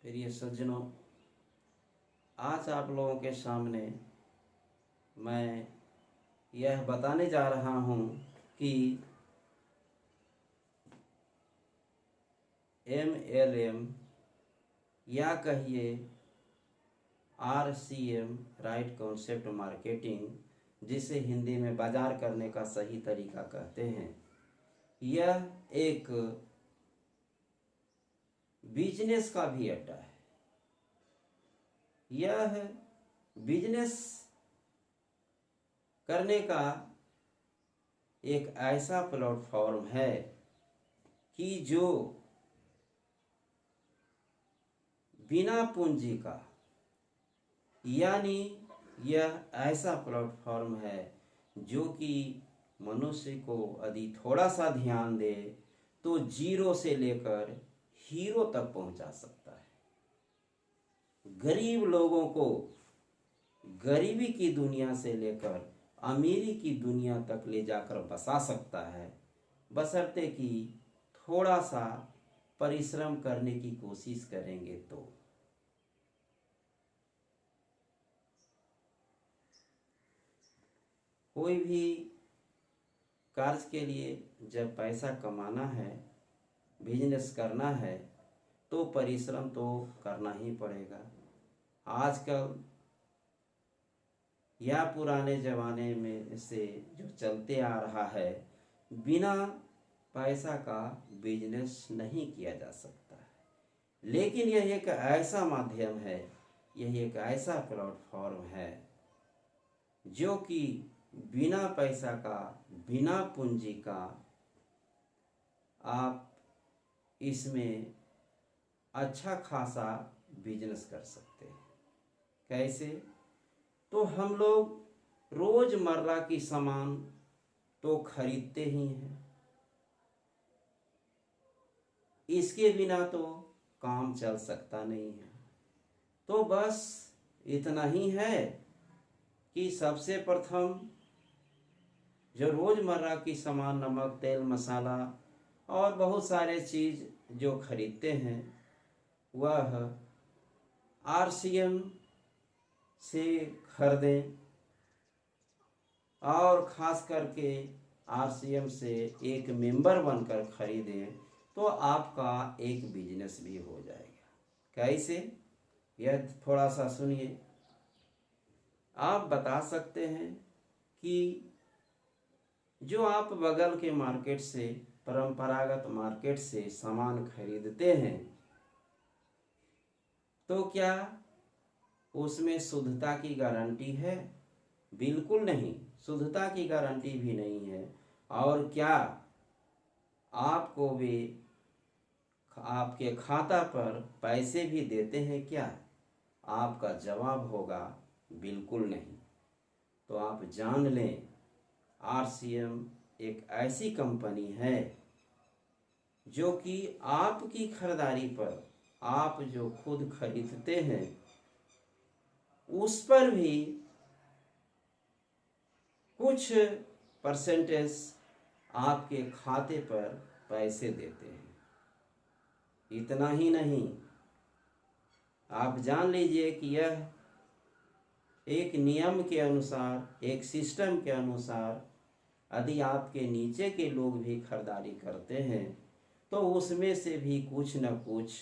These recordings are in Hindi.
प्रिय सज्जनों, आज आप लोगों के सामने मैं यह बताने जा रहा हूँ कि MLM या कहिए RCM राइट कॉन्सेप्ट मार्केटिंग, जिसे हिंदी में बाजार करने का सही तरीका कहते हैं, यह एक बिजनेस का भी अड्डा है। यह बिजनेस करने का एक ऐसा प्लेटफॉर्म है कि जो बिना पूंजी का, यानी यह ऐसा प्लेटफॉर्म है जो कि मनुष्य को यदि थोड़ा सा ध्यान दे तो जीरो से लेकर हीरो तक पहुंचा सकता है। गरीब लोगों को गरीबी की दुनिया से लेकर अमीरी की दुनिया तक ले जाकर बसा सकता है, बशर्ते कि थोड़ा सा परिश्रम करने की कोशिश करेंगे तो। कोई भी कार्य के लिए जब पैसा कमाना है, बिजनेस करना है, तो परिश्रम तो करना ही पड़ेगा। आजकल या पुराने ज़माने में से जो चलते आ रहा है, बिना पैसा का बिजनेस नहीं किया जा सकता है। लेकिन यह एक ऐसा माध्यम है, यह एक ऐसा प्लेटफॉर्म है जो कि बिना पैसा का, बिना पूंजी का आप इसमें अच्छा खासा बिजनेस कर सकते हैं। कैसे? तो हम लोग रोजमर्रा की सामान तो खरीदते ही हैं, इसके बिना तो काम चल सकता नहीं है। तो बस इतना ही है कि सबसे प्रथम जो रोजमर्रा की सामान, नमक, तेल, मसाला और बहुत सारे चीज़ जो खरीदते हैं, वह RCM से खरीदें। और ख़ास करके RCM से एक मेंबर बनकर खरीदें तो आपका एक बिजनेस भी हो जाएगा। कैसे? यह थोड़ा सा सुनिए। आप बता सकते हैं कि जो आप बगल के मार्केट से, परंपरागत मार्केट से सामान खरीदते हैं, तो क्या उसमें शुद्धता की गारंटी है? बिल्कुल नहीं, शुद्धता की गारंटी भी नहीं है। और क्या आपको वे आपके खाता पर पैसे भी देते हैं क्या? आपका जवाब होगा बिल्कुल नहीं। तो आप जान लें, RCM एक ऐसी कंपनी है जो कि आपकी खरीदारी पर, आप जो खुद खरीदते हैं उस पर भी कुछ परसेंटेज आपके खाते पर पैसे देते हैं। इतना ही नहीं, आप जान लीजिए कि यह एक नियम के अनुसार, एक सिस्टम के अनुसार, यदि आपके नीचे के लोग भी खरीदारी करते हैं तो उसमें से भी कुछ न कुछ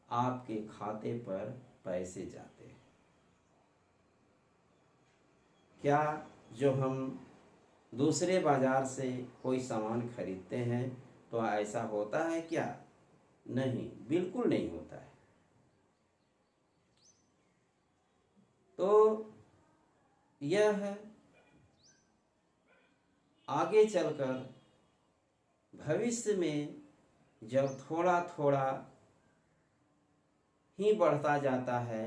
आपके खाते पर पैसे जाते हैं। क्या जो हम दूसरे बाजार से कोई सामान खरीदते हैं तो ऐसा होता है क्या? नहीं, बिल्कुल नहीं होता है। तो यह आगे चलकर भविष्य में जब थोड़ा थोड़ा ही बढ़ता जाता है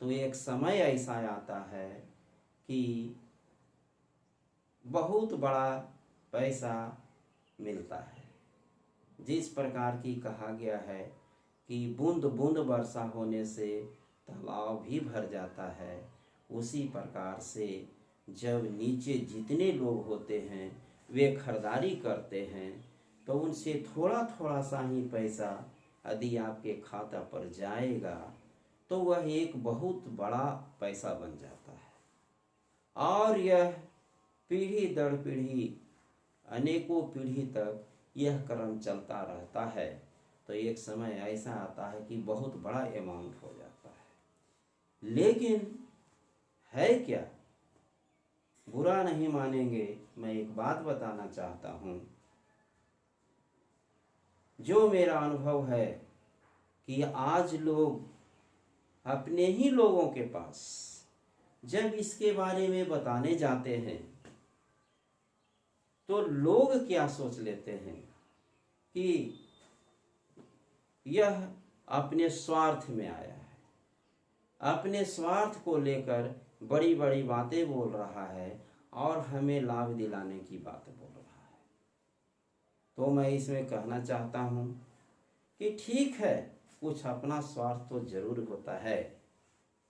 तो एक समय ऐसा आता है कि बहुत बड़ा पैसा मिलता है। जिस प्रकार की कहा गया है कि बूंद बूंद वर्षा होने से तालाब भी भर जाता है, उसी प्रकार से जब नीचे जितने लोग होते हैं वे खरीदारी करते हैं तो उनसे थोड़ा थोड़ा सा ही पैसा यदि आपके खाता पर जाएगा तो वह एक बहुत बड़ा पैसा बन जाता है और यह पीढ़ी दर पीढ़ी अनेकों पीढ़ी तक यह क्रम चलता रहता है। तो एक समय ऐसा आता है कि बहुत बड़ा अमाउंट हो जाता है। लेकिन है क्या, बुरा नहीं मानेंगे, मैं एक बात बताना चाहता हूँ। जो मेरा अनुभव है कि आज लोग अपने ही लोगों के पास जब इसके बारे में बताने जाते हैं तो लोग क्या सोच लेते हैं कि यह अपने स्वार्थ में आया है, अपने स्वार्थ को लेकर बड़ी बड़ी बातें बोल रहा है और हमें लाभ दिलाने की बात बोल रहा है। तो मैं इसमें कहना चाहता हूँ कि ठीक है, कुछ अपना स्वार्थ तो जरूर होता है,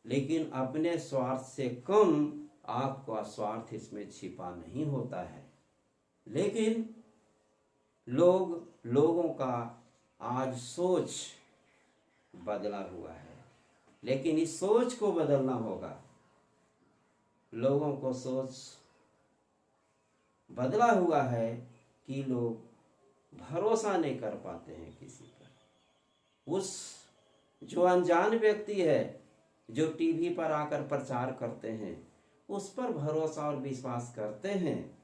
लेकिन अपने स्वार्थ से कम आपका स्वार्थ इसमें छिपा नहीं होता है। लेकिन लोगों का आज सोच बदला हुआ है, लेकिन इस सोच को बदलना होगा। लोगों को सोच बदला हुआ है कि लोग भरोसा नहीं कर पाते हैं किसी पर। उस जो अनजान व्यक्ति है जो टीवी पर आकर प्रचार करते हैं उस पर भरोसा और विश्वास करते हैं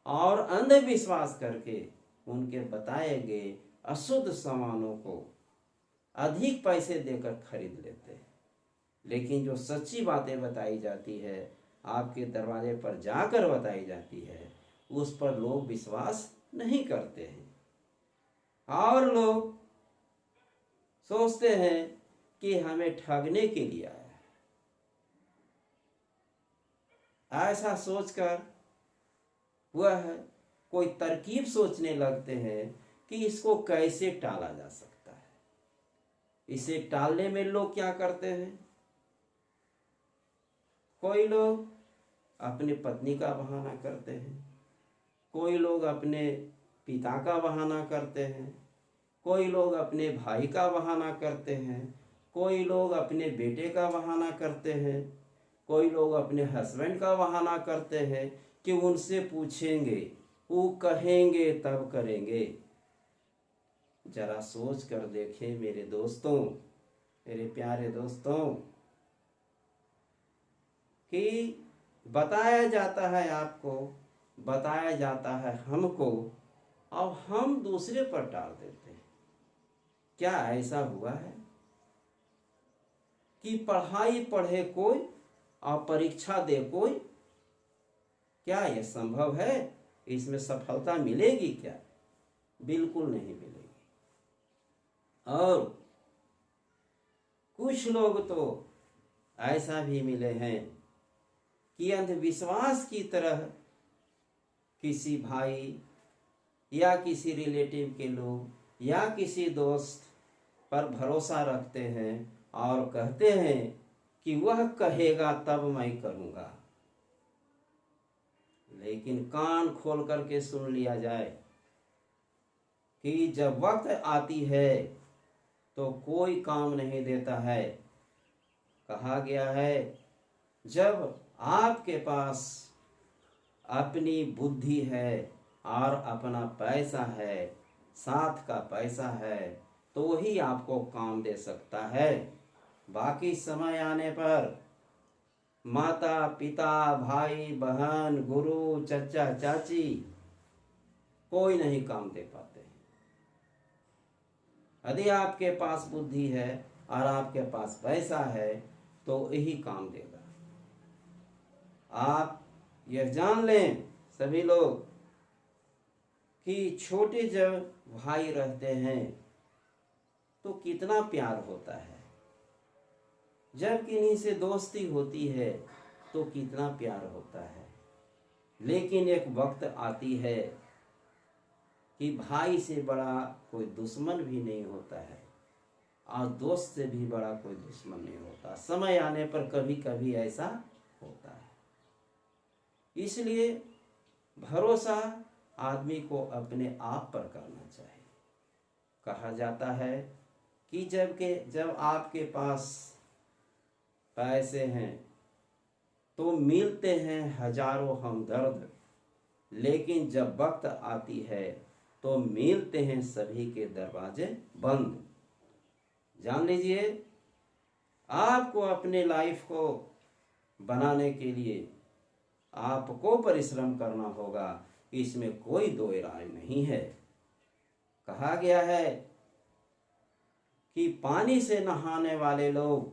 और अंधविश्वास करके उनके बताए गए अशुद्ध सामानों को अधिक पैसे देकर खरीद लेते हैं। लेकिन जो सच्ची बातें बताई जाती है, आपके दरवाजे पर जाकर बताई जाती है, उस पर लोग विश्वास नहीं करते हैं और लोग सोचते हैं कि हमें ठगने के लिए आया है। ऐसा सोचकर वह कोई तरकीब सोचने लगते हैं कि इसको कैसे टाला जा सकता है। इसे टालने में लोग क्या करते हैं, कोई लोग अपने पत्नी का बहाना करते हैं, कोई लोग अपने पिता का बहाना करते हैं, कोई लोग अपने भाई का बहाना करते हैं, कोई लोग अपने बेटे का बहाना करते हैं, कोई लोग अपने हस्बैंड का बहाना करते हैं कि उनसे पूछेंगे, वो कहेंगे तब करेंगे। जरा सोच कर देखें मेरे दोस्तों, मेरे प्यारे दोस्तों, कि बताया जाता है आपको, बताया जाता है हमको और हम दूसरे पर टाल देते हैं। क्या ऐसा हुआ है कि पढ़ाई पढ़े कोई और परीक्षा दे कोई? क्या यह संभव है? इसमें सफलता मिलेगी क्या? बिल्कुल नहीं मिलेगी। और कुछ लोग तो ऐसा भी मिले हैं कि अंधविश्वास की तरह किसी भाई या किसी रिलेटिव के लोग या किसी दोस्त पर भरोसा रखते हैं और कहते हैं कि वह कहेगा तब मैं करूँगा। लेकिन कान खोल करके सुन लिया जाए कि जब वक्त आती है तो कोई काम नहीं देता है। कहा गया है, जब आपके पास अपनी बुद्धि है और अपना पैसा है, साथ का पैसा है, तो वही आपको काम दे सकता है। बाकी समय आने पर माता पिता भाई बहन गुरु चचा चाची कोई नहीं काम दे पाते। यदि आपके पास बुद्धि है और आपके पास पैसा है तो यही काम देगा। आप यह जान लें सभी लोग कि छोटे जब भाई रहते हैं तो कितना प्यार होता है, जब किन्हीं से दोस्ती होती है तो कितना प्यार होता है। लेकिन एक वक्त आती है कि भाई से बड़ा कोई दुश्मन भी नहीं होता है और दोस्त से भी बड़ा कोई दुश्मन नहीं होता। समय आने पर कभी कभी ऐसा होता है। इसलिए भरोसा आदमी को अपने आप पर करना चाहिए। कहा जाता है कि जब आपके पास पैसे हैं तो मिलते हैं हजारों हमदर्द, लेकिन जब वक्त आती है तो मिलते हैं सभी के दरवाजे बंद। जान लीजिए, आपको अपने लाइफ को बनाने के लिए आपको परिश्रम करना होगा, इसमें कोई दो राय नहीं है। कहा गया है कि पानी से नहाने वाले लोग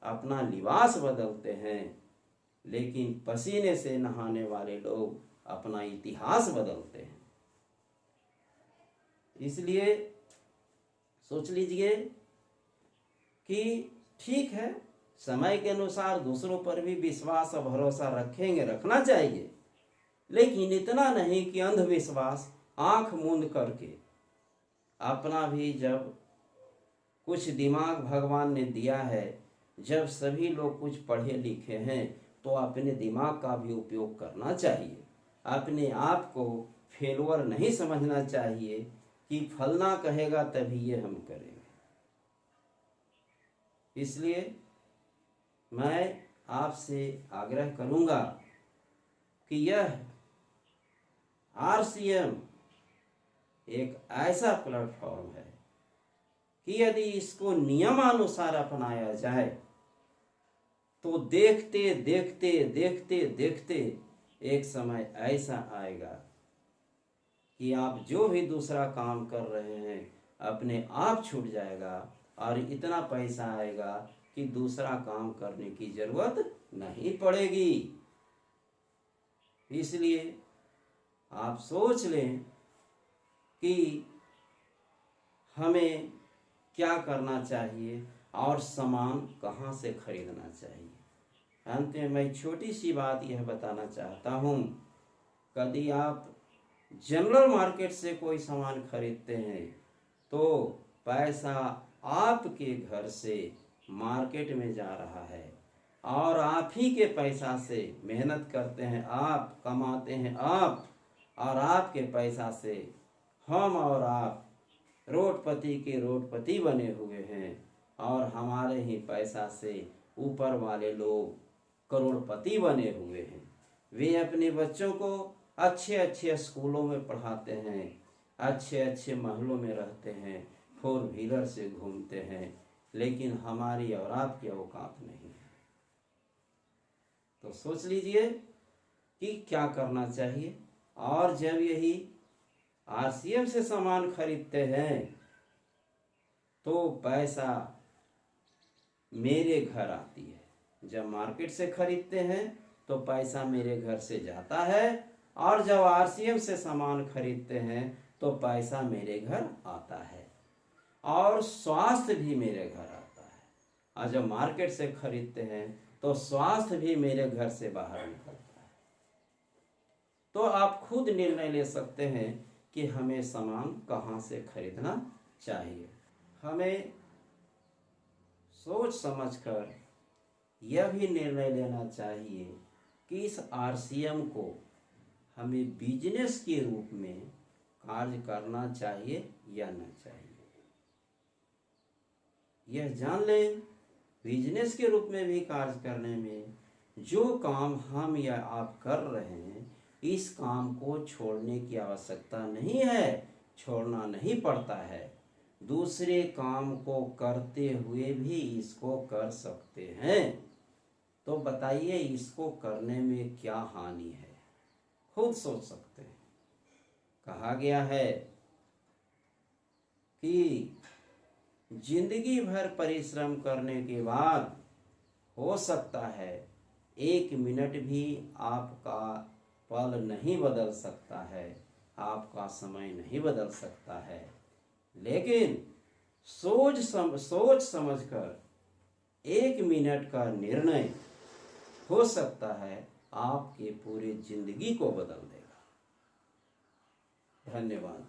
अपना लिबास बदलते हैं, लेकिन पसीने से नहाने वाले लोग अपना इतिहास बदलते हैं। इसलिए सोच लीजिए कि ठीक है, समय के अनुसार दूसरों पर भी विश्वास और भरोसा रखेंगे, रखना चाहिए, लेकिन इतना नहीं कि अंधविश्वास आंख मूंद करके अपना भी, जब कुछ दिमाग भगवान ने दिया है, जब सभी लोग कुछ पढ़े लिखे हैं, तो अपने दिमाग का भी उपयोग करना चाहिए। अपने आप को फेलवर नहीं समझना चाहिए कि फलना कहेगा तभी ये हम करेंगे। इसलिए मैं आपसे आग्रह करूंगा कि यह RCM एक ऐसा प्लेटफॉर्म है कि यदि इसको नियमानुसार अपनाया जाए तो देखते देखते देखते देखते एक समय ऐसा आएगा कि आप जो भी दूसरा काम कर रहे हैं अपने आप छूट जाएगा, और इतना पैसा आएगा कि दूसरा काम करने की जरूरत नहीं पड़ेगी। इसलिए आप सोच लें कि हमें क्या करना चाहिए और सामान कहाँ से खरीदना चाहिए। अंत में मैं छोटी सी बात यह बताना चाहता हूँ, यदि आप जनरल मार्केट से कोई सामान खरीदते हैं तो पैसा आपके घर से मार्केट में जा रहा है, और आप ही के पैसा से मेहनत करते हैं आप, कमाते हैं आप, और आपके पैसा से हम और आप रोडपति के रोडपति बने हुए हैं, और हमारे ही पैसा से ऊपर वाले लोग करोड़पति बने हुए हैं। वे अपने बच्चों को अच्छे अच्छे स्कूलों में पढ़ाते हैं, अच्छे अच्छे महलों में रहते हैं, 4 व्हीलर से घूमते हैं, लेकिन हमारी और आपकी औकात नहीं है। तो सोच लीजिए कि क्या करना चाहिए। और जब यही RCM से सामान खरीदते हैं तो पैसा मेरे घर आती है, जब मार्केट से खरीदते हैं तो पैसा मेरे घर से जाता है, और जब RCM से सामान खरीदते हैं तो पैसा मेरे घर आता है, और स्वास्थ्य भी मेरे घर आता है। और जब मार्केट से खरीदते हैं तो स्वास्थ्य भी मेरे घर से बाहर निकलता है। तो आप खुद निर्णय ले सकते हैं कि हमें सामान कहाँ से खरीदना चाहिए। हमें सोच समझकर यह भी निर्णय लेना चाहिए कि इस RCM को हमें बिजनेस के रूप में कार्य करना चाहिए या न चाहिए। यह जान लें, बिजनेस के रूप में भी कार्य करने में जो काम हम या आप कर रहे हैं, इस काम को छोड़ने की आवश्यकता नहीं है, छोड़ना नहीं पड़ता है। दूसरे काम को करते हुए भी इसको कर सकते हैं। तो बताइए, इसको करने में क्या हानि है? खुद सोच सकते हैं। कहा गया है कि जिंदगी भर परिश्रम करने के बाद हो सकता है 1 मिनट भी आपका पल नहीं बदल सकता है, आपका समय नहीं बदल सकता है, लेकिन सोच समझकर 1 मिनट का निर्णय हो सकता है आपके पूरे जिंदगी को बदल देगा। धन्यवाद।